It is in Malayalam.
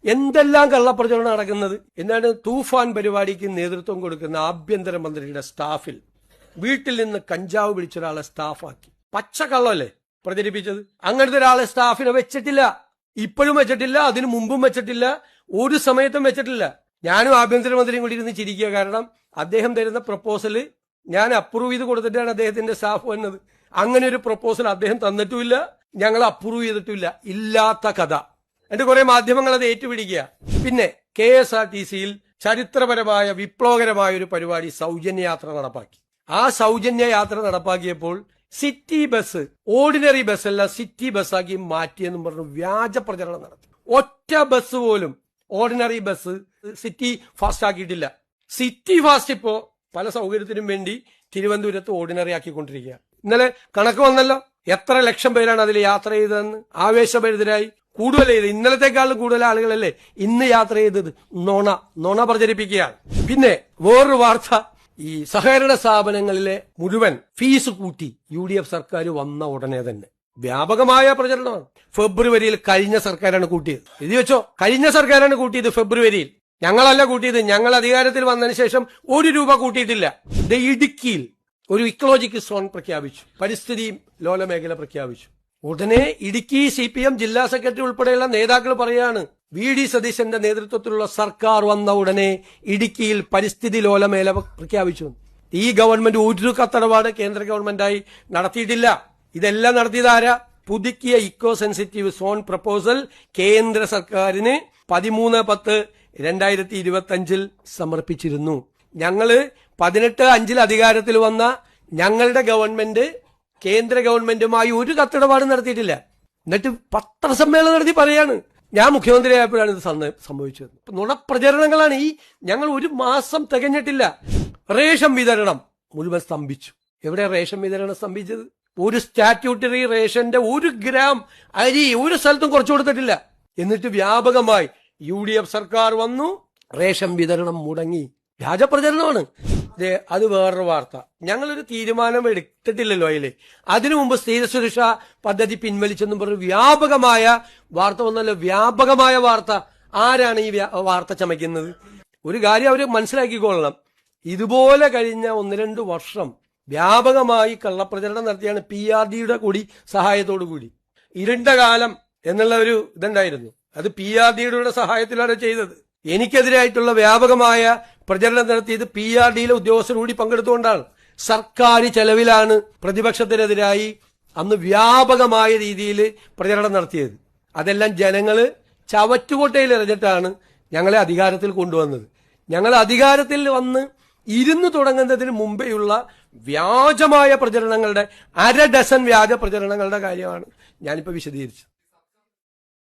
എന്തെല്ലാം കള്ളപ്രചരണം നടക്കുന്നത്. എന്താണ് തൂഫാൻ പരിപാടിക്ക് നേതൃത്വം കൊടുക്കുന്ന ആഭ്യന്തരമന്ത്രിയുടെ സ്റ്റാഫിൽ വീട്ടിൽ നിന്ന് കഞ്ചാവ് പിടിച്ച ഒരാളെ സ്റ്റാഫാക്കി. പച്ചക്കള്ളല്ലേ പ്രചരിപ്പിച്ചത്. അങ്ങനത്തെ ഒരാളെ സ്റ്റാഫിനെ വെച്ചിട്ടില്ല, ഇപ്പോഴും വെച്ചിട്ടില്ല, അതിനു മുമ്പും വെച്ചിട്ടില്ല, ഒരു സമയത്തും വെച്ചിട്ടില്ല. ഞാനും ആഭ്യന്തരമന്ത്രിയും കൂടി ഇരുന്ന് ചിരിക്കുക. കാരണം അദ്ദേഹം തരുന്ന പ്രപ്പോസല് ഞാൻ അപ്രൂവ് ചെയ്ത് കൊടുത്തിട്ടാണ് അദ്ദേഹത്തിന്റെ സ്റ്റാഫ് വന്നത്. അങ്ങനെ ഒരു പ്രപ്പോസൽ അദ്ദേഹം തന്നിട്ടുമില്ല, ഞങ്ങൾ അപ്രൂവ് ചെയ്തിട്ടില്ല. ഇല്ലാത്ത കഥ. എന്നിട്ട് കുറെ മാധ്യമങ്ങൾ അത് ഏറ്റുപിടിക്കുക. പിന്നെ KSRTCയിൽ ചരിത്രപരമായ വിപ്ലവകരമായ ഒരു പരിപാടി സൗജന്യയാത്ര നടപ്പാക്കി. ആ സൗജന്യയാത്ര നടപ്പാക്കിയപ്പോൾ സിറ്റി ബസ്, ഓർഡിനറി ബസ് അല്ല സിറ്റി ബസ്സാക്കി മാറ്റിയെന്നും പറഞ്ഞു വ്യാജ പ്രചരണം നടത്തി. ഒറ്റ ബസ് പോലും ഓർഡിനറി ബസ് സിറ്റി ഫാസ്റ്റ് ആക്കിയിട്ടില്ല. സിറ്റി ഫാസ്റ്റ് ഇപ്പോ പല സൗകര്യത്തിനും വേണ്ടി തിരുവനന്തപുരത്ത് ഓർഡിനറി ആക്കിക്കൊണ്ടിരിക്കുക. ഇന്നലെ കണക്ക് വന്നല്ലോ, എത്ര ലക്ഷം പേരാണ് അതിൽ യാത്ര ചെയ്തതെന്ന്. ആവേശഭരിതരായി കൂടുതൽ ചെയ്ത്, ഇന്നലത്തെക്കാളും കൂടുതൽ ആളുകളല്ലേ ഇന്ന് യാത്ര ചെയ്തത്. നുണ പ്രചരിപ്പിക്കുകയാണ്. പിന്നെ വേറൊരു വാർത്ത, ഈ സഹകരണ സ്ഥാപനങ്ങളിലെ മുഴുവൻ ഫീസ് കൂട്ടി UDF സർക്കാർ വന്ന ഉടനെ തന്നെ വ്യാപകമായ പ്രചരണമാണ്. ഫെബ്രുവരിയിൽ കഴിഞ്ഞ സർക്കാരാണ് കൂട്ടിയത്. എഴുതി വെച്ചോ, കഴിഞ്ഞ സർക്കാരാണ് കൂട്ടിയത് ഫെബ്രുവരിയിൽ. ഞങ്ങളല്ല കൂട്ടിയത്. ഞങ്ങൾ അധികാരത്തിൽ വന്നതിന് ശേഷം 1 രൂപ കൂട്ടിയിട്ടില്ല. ഇടുക്കിയിൽ ഒരു ഇക്കോളജിക്കൽ സോൺ പ്രഖ്യാപിച്ചു, പരിസ്ഥിതി ലോല മേഖല പ്രഖ്യാപിച്ചു. ഉടനെ ഇടുക്കി CPM ജില്ലാ സെക്രട്ടറി ഉൾപ്പെടെയുള്ള നേതാക്കൾ പറയാണ്, VD സതീശന്റെ നേതൃത്വത്തിലുള്ള സർക്കാർ വന്ന ഉടനെ ഇടുക്കിയിൽ പരിസ്ഥിതി ലോല മേഖല പ്രഖ്യാപിച്ചു. ഈ ഗവൺമെന്റ് ഒരു കത്തടപാട് കേന്ദ്ര ഗവൺമെന്റായി നടത്തിയിട്ടില്ല. ഇതെല്ലാം നടത്തിയത് ആരാ? പുതുക്കിയ ഇക്കോ സെൻസിറ്റീവ് സോൺ പ്രപ്പോസൽ കേന്ദ്ര സർക്കാരിന് 13/10/2025 സമർപ്പിച്ചിരുന്നു. ഞങ്ങള് 18/5 അധികാരത്തിൽ വന്ന ഞങ്ങളുടെ ഗവൺമെന്റ് കേന്ദ്ര ഗവൺമെന്റുമായി ഒരു കത്തിടപാട് നടത്തിയിട്ടില്ല. എന്നിട്ട് പത്രസമ്മേളനം നടത്തി പറയാണ് ഞാൻ മുഖ്യമന്ത്രിയായപ്പോഴാണ് ഇത് സംഭവിച്ചത്. നുണപ്രചരണങ്ങളാണ് ഈ. ഞങ്ങൾ 1 മാസം തികഞ്ഞിട്ടില്ല. റേഷൻ വിതരണം മുഴുവൻ സ്തംഭിച്ചു. എവിടെ റേഷൻ വിതരണം സ്തംഭിച്ചത്? ഒരു സ്റ്റാറ്റ്യൂട്ടറി റേഷന്റെ 1 ഗ്രാം അരി ഒരു സ്ഥലത്തും കുറച്ചു കൊടുത്തിട്ടില്ല. എന്നിട്ട് വ്യാപകമായി UDF സർക്കാർ വന്നു, റേഷൻ വിതരണം മുടങ്ങി. വ്യാജപ്രചരണമാണ്. അത് വേറൊരു വാർത്ത. ഞങ്ങളൊരു തീരുമാനം എടുത്തിട്ടില്ലല്ലോ അതില്. അതിനു മുമ്പ് സ്ത്രീ സുരക്ഷാ പദ്ധതി പിൻവലിച്ചെന്നും പറഞ്ഞു വ്യാപകമായ വാർത്ത വന്നല്ലോ. വ്യാപകമായ വാർത്ത. ആരാണ് ഈ വാർത്ത ചമയ്ക്കുന്നത്? ഒരു കാര്യം അവര് മനസ്സിലാക്കിക്കൊള്ളണം. ഇതുപോലെ കഴിഞ്ഞ 1-2 വർഷം വ്യാപകമായി കള്ളപ്രചരണം നടത്തിയാണ് PRDയുടെ കൂടി സഹായത്തോടു കൂടി. ഇരുണ്ട കാലം എന്നുള്ള ഒരു ഇതുണ്ടായിരുന്നു. അത് PRDയുടെ സഹായത്തിലാണ് ചെയ്തത്. എനിക്കെതിരായിട്ടുള്ള വ്യാപകമായ പ്രചരണം നടത്തിയത് PRDയിലെ ഉദ്യോഗസ്ഥർ കൂടി പങ്കെടുത്തുകൊണ്ടാണ്. സർക്കാർ ചെലവിലാണ് പ്രതിപക്ഷത്തിനെതിരായി അന്ന് വ്യാപകമായ രീതിയിൽ പ്രചരണം നടത്തിയത്. അതെല്ലാം ജനങ്ങള് ചവറ്റുകൊട്ടയിൽ എറിഞ്ഞിട്ടാണ് ഞങ്ങളെ അധികാരത്തിൽ കൊണ്ടുവന്നത്. ഞങ്ങൾ അധികാരത്തിൽ വന്ന് ഇരുന്ന് തുടങ്ങുന്നതിന് മുമ്പെയുള്ള വ്യാജമായ പ്രചരണങ്ങളുടെ 1/2 ഡസൻ വ്യാജ പ്രചരണങ്ങളുടെ കാര്യമാണ് ഞാനിപ്പോ വിശദീകരിച്ചത്.